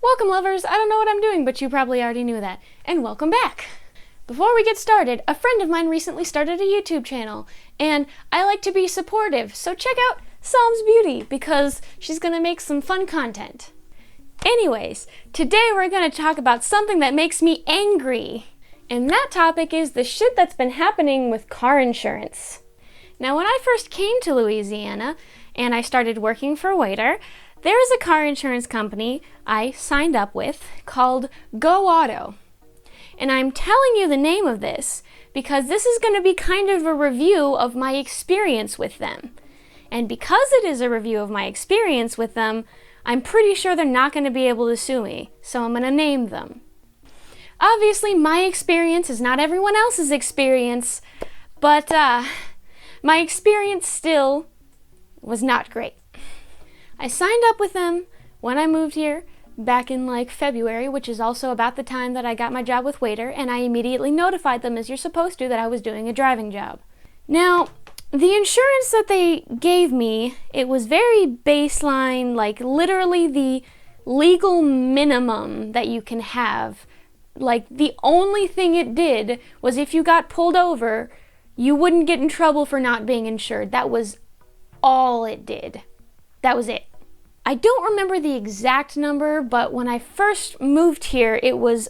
Welcome, lovers! I don't know what I'm doing, but you probably already knew that. And welcome back! Before we get started, a friend of mine recently started a YouTube channel, and I like to be supportive, so check out Psalm's Beauty, because she's gonna make some fun content. Anyways, today we're gonna talk about something that makes me angry. And that topic is the shit that's been happening with car insurance. Now, when I first came to Louisiana, and I started working for Waiter, there is a car insurance company I signed up with called Go Auto. And I'm telling you the name of this because this is going to be kind of a review of my experience with them. And because it is a review of my experience with them, I'm pretty sure they're not going to be able to sue me, so I'm going to name them. Obviously, my experience is not everyone else's experience, but my experience still was not great. I signed up with them when I moved here back in February, which is also about the time that I got my job with Waiter, and I immediately notified them, as you're supposed to, that I was doing a driving job. Now, the insurance that they gave me, it was very baseline, literally the legal minimum that you can have. The only thing it did was if you got pulled over, you wouldn't get in trouble for not being insured. That was all it did. That was it. I don't remember the exact number, but when I first moved here, it was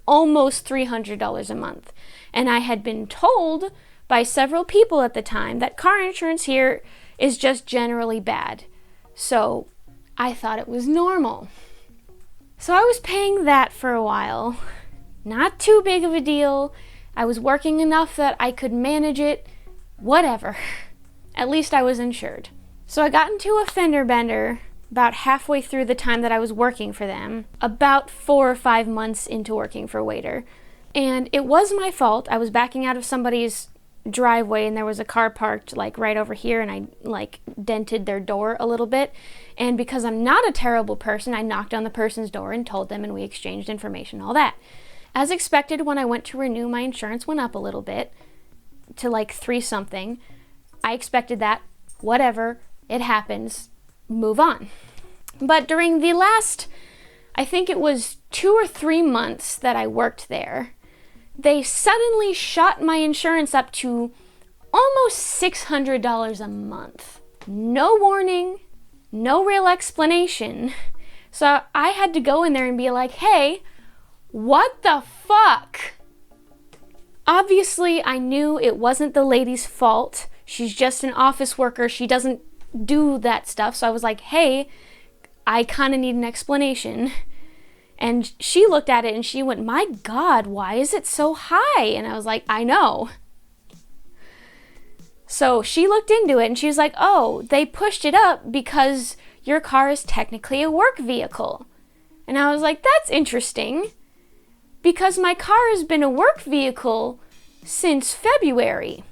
almost $300 a month. And I had been told by several people at the time that car insurance here is just generally bad. So I thought it was normal. So I was paying that for a while. Not too big of a deal. I was working enough that I could manage it. Whatever. At least I was insured. So I got into a fender bender about halfway through the time that I was working for them, about 4 or 5 months into working for Waiter. And it was my fault. I was backing out of somebody's driveway and there was a car parked right over here, and I dented their door a little bit. And because I'm not a terrible person, I knocked on the person's door and told them, and we exchanged information, all that. As expected, when I went to renew, my insurance went up a little bit to 3 something. I expected that. Whatever. It happens. Move on. But during the last, I think it was 2 or 3 months that I worked there, they suddenly shot my insurance up to almost $600 a month. No warning, no real explanation. So I had to go in there and be like, hey, what the fuck? Obviously, I knew it wasn't the lady's fault. She's just an office worker. She doesn't do that stuff. So I was like, hey, I kind of need an explanation. And she looked at it and she went, my God, why is it so high? And I was like, I know. So she looked into it and she was like, oh, they pushed it up because your car is technically a work vehicle. And I was like, that's interesting, because my car has been a work vehicle since February.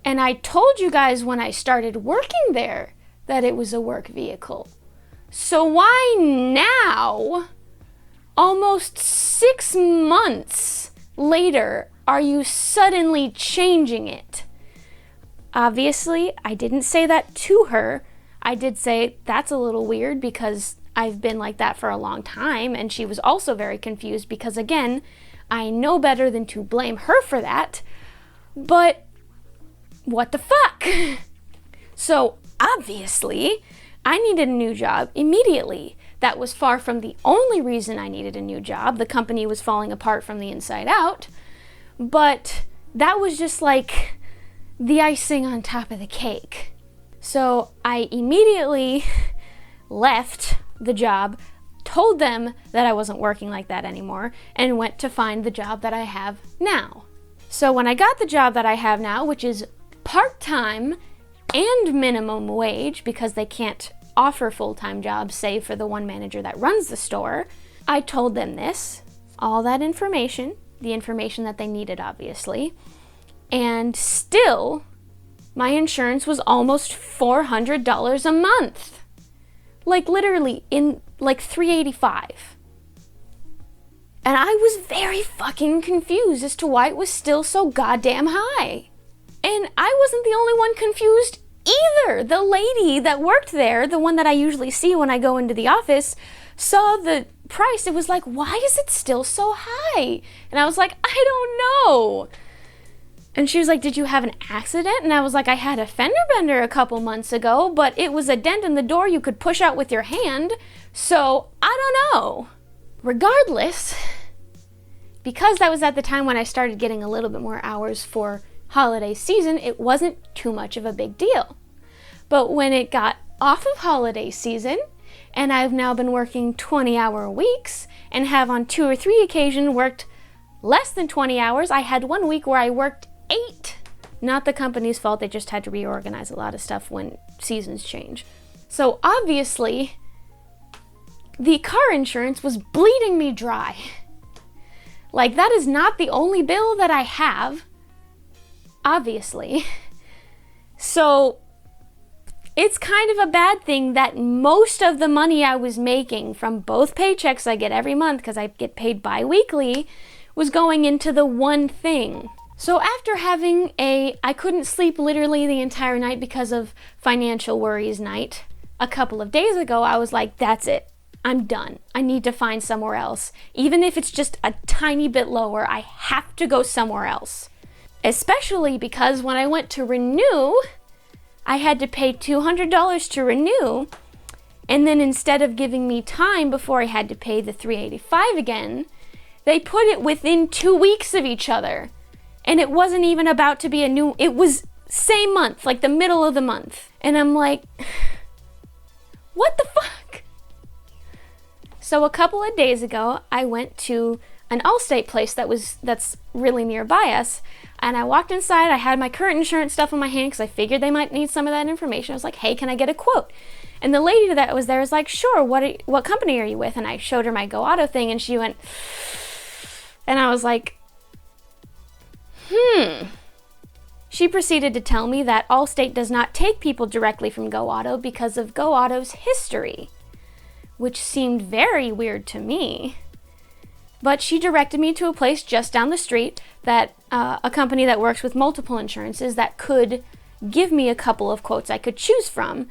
And I told you guys when I started working there that it was a work vehicle. So why now, almost 6 months later, are you suddenly changing it? Obviously, I didn't say that to her. I did say that's a little weird because I've been like that for a long time, and she was also very confused because, again, I know better than to blame her for that. But what the fuck? So obviously, I needed a new job immediately. That was far from the only reason I needed a new job. The company was falling apart from the inside out. But that was just the icing on top of the cake. So I immediately left the job, told them that I wasn't working like that anymore, and went to find the job that I have now. So when I got the job that I have now, which is part-time and minimum wage, because they can't offer full-time jobs save for the one manager that runs the store, I told them this, all that information, the information that they needed, obviously, and still my insurance was almost $400 a month. Literally in $385. And I was very fucking confused as to why it was still so goddamn high. And I wasn't the only one confused either. The lady that worked there, the one that I usually see when I go into the office, saw the price. It was like, why is it still so high? And I was like, I don't know. And she was like, did you have an accident? And I was like, I had a fender bender a couple months ago, but it was a dent in the door you could push out with your hand. So I don't know. Regardless, because that was at the time when I started getting a little bit more hours for holiday season, it wasn't too much of a big deal. But when it got off of holiday season, and I've now been working 20-hour weeks and have on 2 or 3 occasions worked less than 20 hours. I had one week where I worked 8. Not the company's fault, they just had to reorganize a lot of stuff when seasons change. So obviously, the car insurance was bleeding me dry. Like, that is not the only bill that I have, obviously. So it's kind of a bad thing that most of the money I was making from both paychecks I get every month, because I get paid bi-weekly, was going into the one thing. So after having I couldn't sleep literally the entire night because of financial worries night, a couple of days ago, I was like, that's it. I'm done. I need to find somewhere else. Even if it's just a tiny bit lower, I have to go somewhere else. Especially because when I went to renew, I had to pay $200 to renew, and then instead of giving me time before I had to pay the $385 again, they put it within 2 weeks of each other. And it wasn't even about to be it was same month, like the middle of the month. And I'm like, what the fuck? So a couple of days ago, I went to an Allstate place that's really nearby us. And I walked inside, I had my current insurance stuff in my hand because I figured they might need some of that information. I was like, hey, can I get a quote? And the lady that was there was like, sure, what company are you with? And I showed her my Go Auto thing, and she went, and I was like, She proceeded to tell me that Allstate does not take people directly from Go Auto because of Go Auto's history, which seemed very weird to me. But she directed me to a place just down the street that a company that works with multiple insurances that could give me a couple of quotes I could choose from,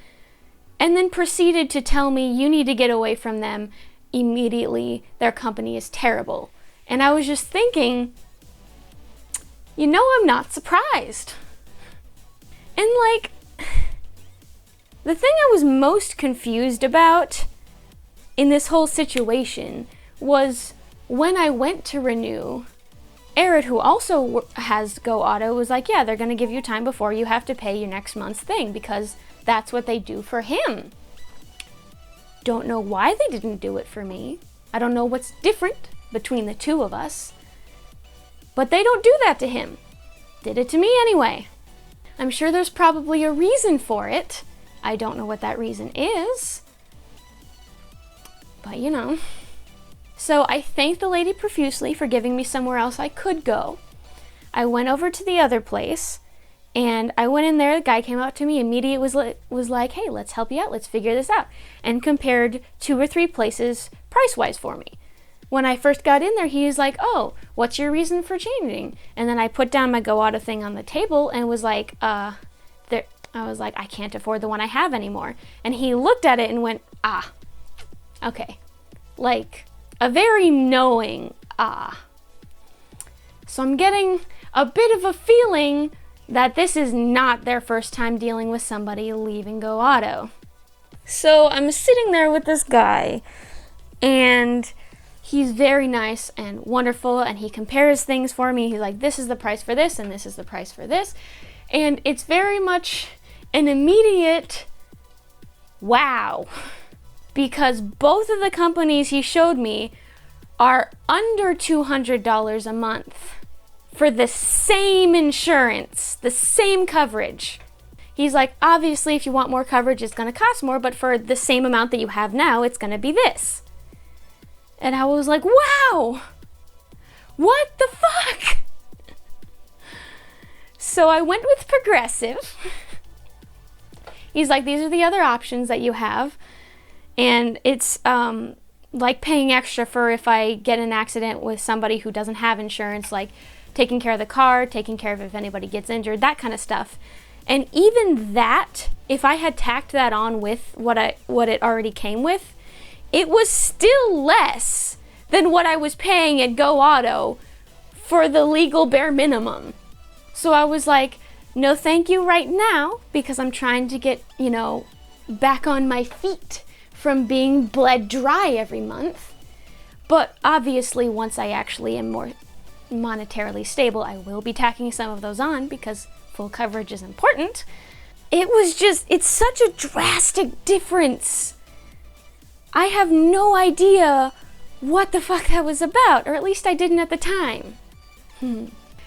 and then proceeded to tell me, you need to get away from them immediately. Their company is terrible. And I was just thinking, you know, I'm not surprised. And like, the thing I was most confused about in this whole situation was when I went to renew, Arid, who also has Go Auto, was like, yeah, they're going to give you time before you have to pay your next month's thing because that's what they do for him. Don't know why they didn't do it for me. I don't know what's different between the two of us. But they don't do that to him. Did it to me anyway. I'm sure there's probably a reason for it. I don't know what that reason is. But you know. So I thanked the lady profusely for giving me somewhere else I could go. I went over to the other place, and I went in there. The guy came out to me immediately, was like, hey, let's help you out. Let's figure this out. And compared 2 or 3 places price-wise for me. When I first got in there, he was like, oh, what's your reason for changing? And then I put down my Go Auto thing on the table and was like, I was like, I can't afford the one I have anymore. And he looked at it and went, okay. Like, a very knowing, So I'm getting a bit of a feeling that this is not their first time dealing with somebody leaving Go Auto. So I'm sitting there with this guy, and he's very nice and wonderful, and he compares things for me. He's like, this is the price for this, and this is the price for this. And it's very much an immediate wow. Because both of the companies he showed me are under $200 a month for the same insurance, the same coverage. He's like, obviously, if you want more coverage, it's going to cost more, but for the same amount that you have now, it's going to be this. And I was like, wow, what the fuck? So I went with Progressive. He's like, these are the other options that you have. And it's like paying extra for if I get in an accident with somebody who doesn't have insurance, like taking care of the car, taking care of if anybody gets injured, that kind of stuff. And even that, if I had tacked that on with what it already came with, it was still less than what I was paying at Go Auto for the legal bare minimum. So I was like, no thank you right now, because I'm trying to get, back on my feet from being bled dry every month. But obviously, once I actually am more monetarily stable, I will be tacking some of those on because full coverage is important. It's such a drastic difference. I have no idea what the fuck that was about, or at least I didn't at the time.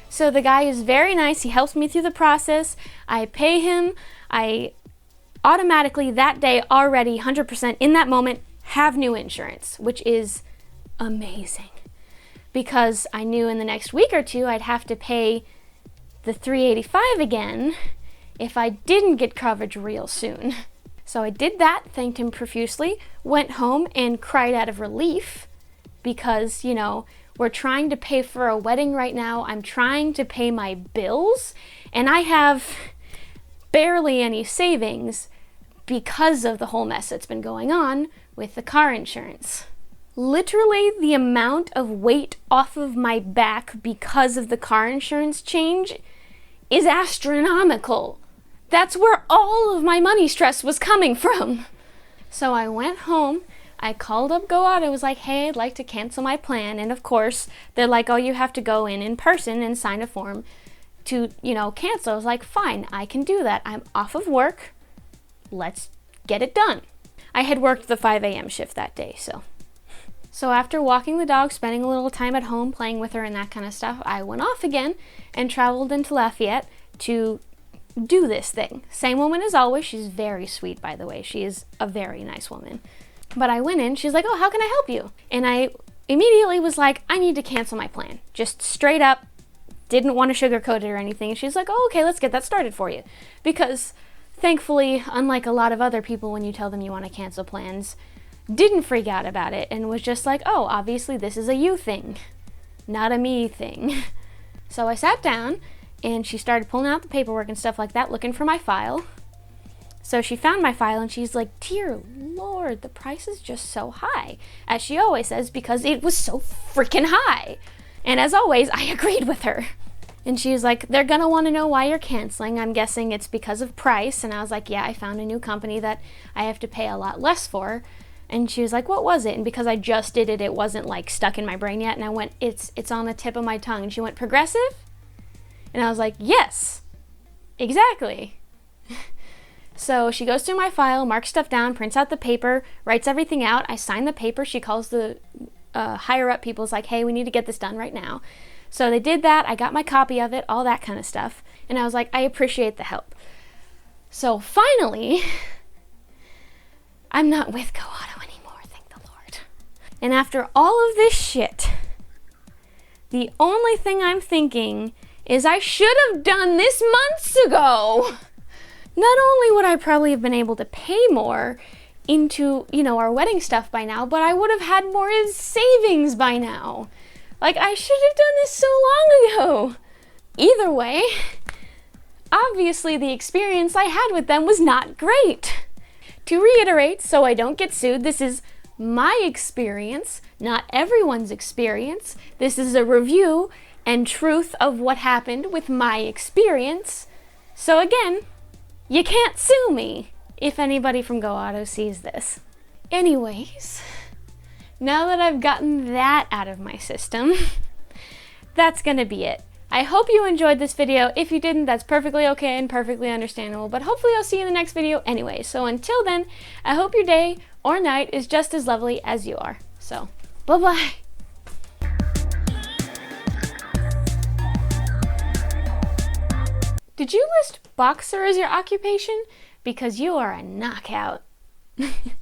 So the guy is very nice. He helps me through the process. I pay him. I automatically that day already 100% in that moment have new insurance, which is amazing, because I knew in the next week or two I'd have to pay the $385 again if I didn't get coverage real soon. So I did that, thanked him profusely, went home and cried out of relief because, we're trying to pay for a wedding right now. I'm trying to pay my bills, and I have barely any savings because of the whole mess that's been going on with the car insurance. Literally, the amount of weight off of my back because of the car insurance change is astronomical. That's where all of my money stress was coming from. So I went home, I called up Go Auto, I was like, hey, I'd like to cancel my plan. And of course, they're like, oh, you have to go in person and sign a form to, cancel. I was like, fine, I can do that. I'm off of work. Let's get it done. I had worked the 5 a.m. shift that day, So after walking the dog, spending a little time at home, playing with her and that kind of stuff, I went off again and traveled into Lafayette to do this thing. Same woman as always. She's very sweet, by the way. She is a very nice woman. But I went in, she's like, oh, how can I help you? And I immediately was like, I need to cancel my plan. Just straight up, didn't want to sugarcoat it or anything. And she's like, oh, okay, let's get that started for you. Because thankfully, unlike a lot of other people when you tell them you want to cancel plans, didn't freak out about it and was just like, oh, obviously this is a you thing, not a me thing. So I sat down and she started pulling out the paperwork and stuff like that, looking for my file. So she found my file and she's like, dear Lord, the price is just so high, as she always says, because it was so freaking high. And as always, I agreed with her. And she was like, they're gonna want to know why you're canceling. I'm guessing it's because of price. And I was like, yeah, I found a new company that I have to pay a lot less for. And she was like, what was it? And because I just did it, it wasn't like stuck in my brain yet. And I went, it's on the tip of my tongue. And she went, Progressive? And I was like, yes, exactly. So she goes through my file, marks stuff down, prints out the paper, writes everything out. I sign the paper. She calls the higher up people, is like, hey, we need to get this done right now. So they did that. I got my copy of it, all that kind of stuff. And I was like, I appreciate the help. So finally, I'm not with Go Auto anymore, thank the Lord. And after all of this shit, the only thing I'm thinking is I should have done this months ago. Not only would I probably have been able to pay more into, our wedding stuff by now, but I would have had more savings by now. Like, I should have done this so long ago. Either way, obviously the experience I had with them was not great. To reiterate, so I don't get sued, this is my experience, not everyone's experience. This is a review and truth of what happened with my experience. So again, you can't sue me if anybody from Go Auto sees this. Anyways, now that I've gotten that out of my system, that's gonna be it. I hope you enjoyed this video. If you didn't, that's perfectly okay and perfectly understandable, but hopefully I'll see you in the next video anyway. So until then, I hope your day or night is just as lovely as you are. So, bye-bye. Did you list boxer as your occupation? Because you are a knockout.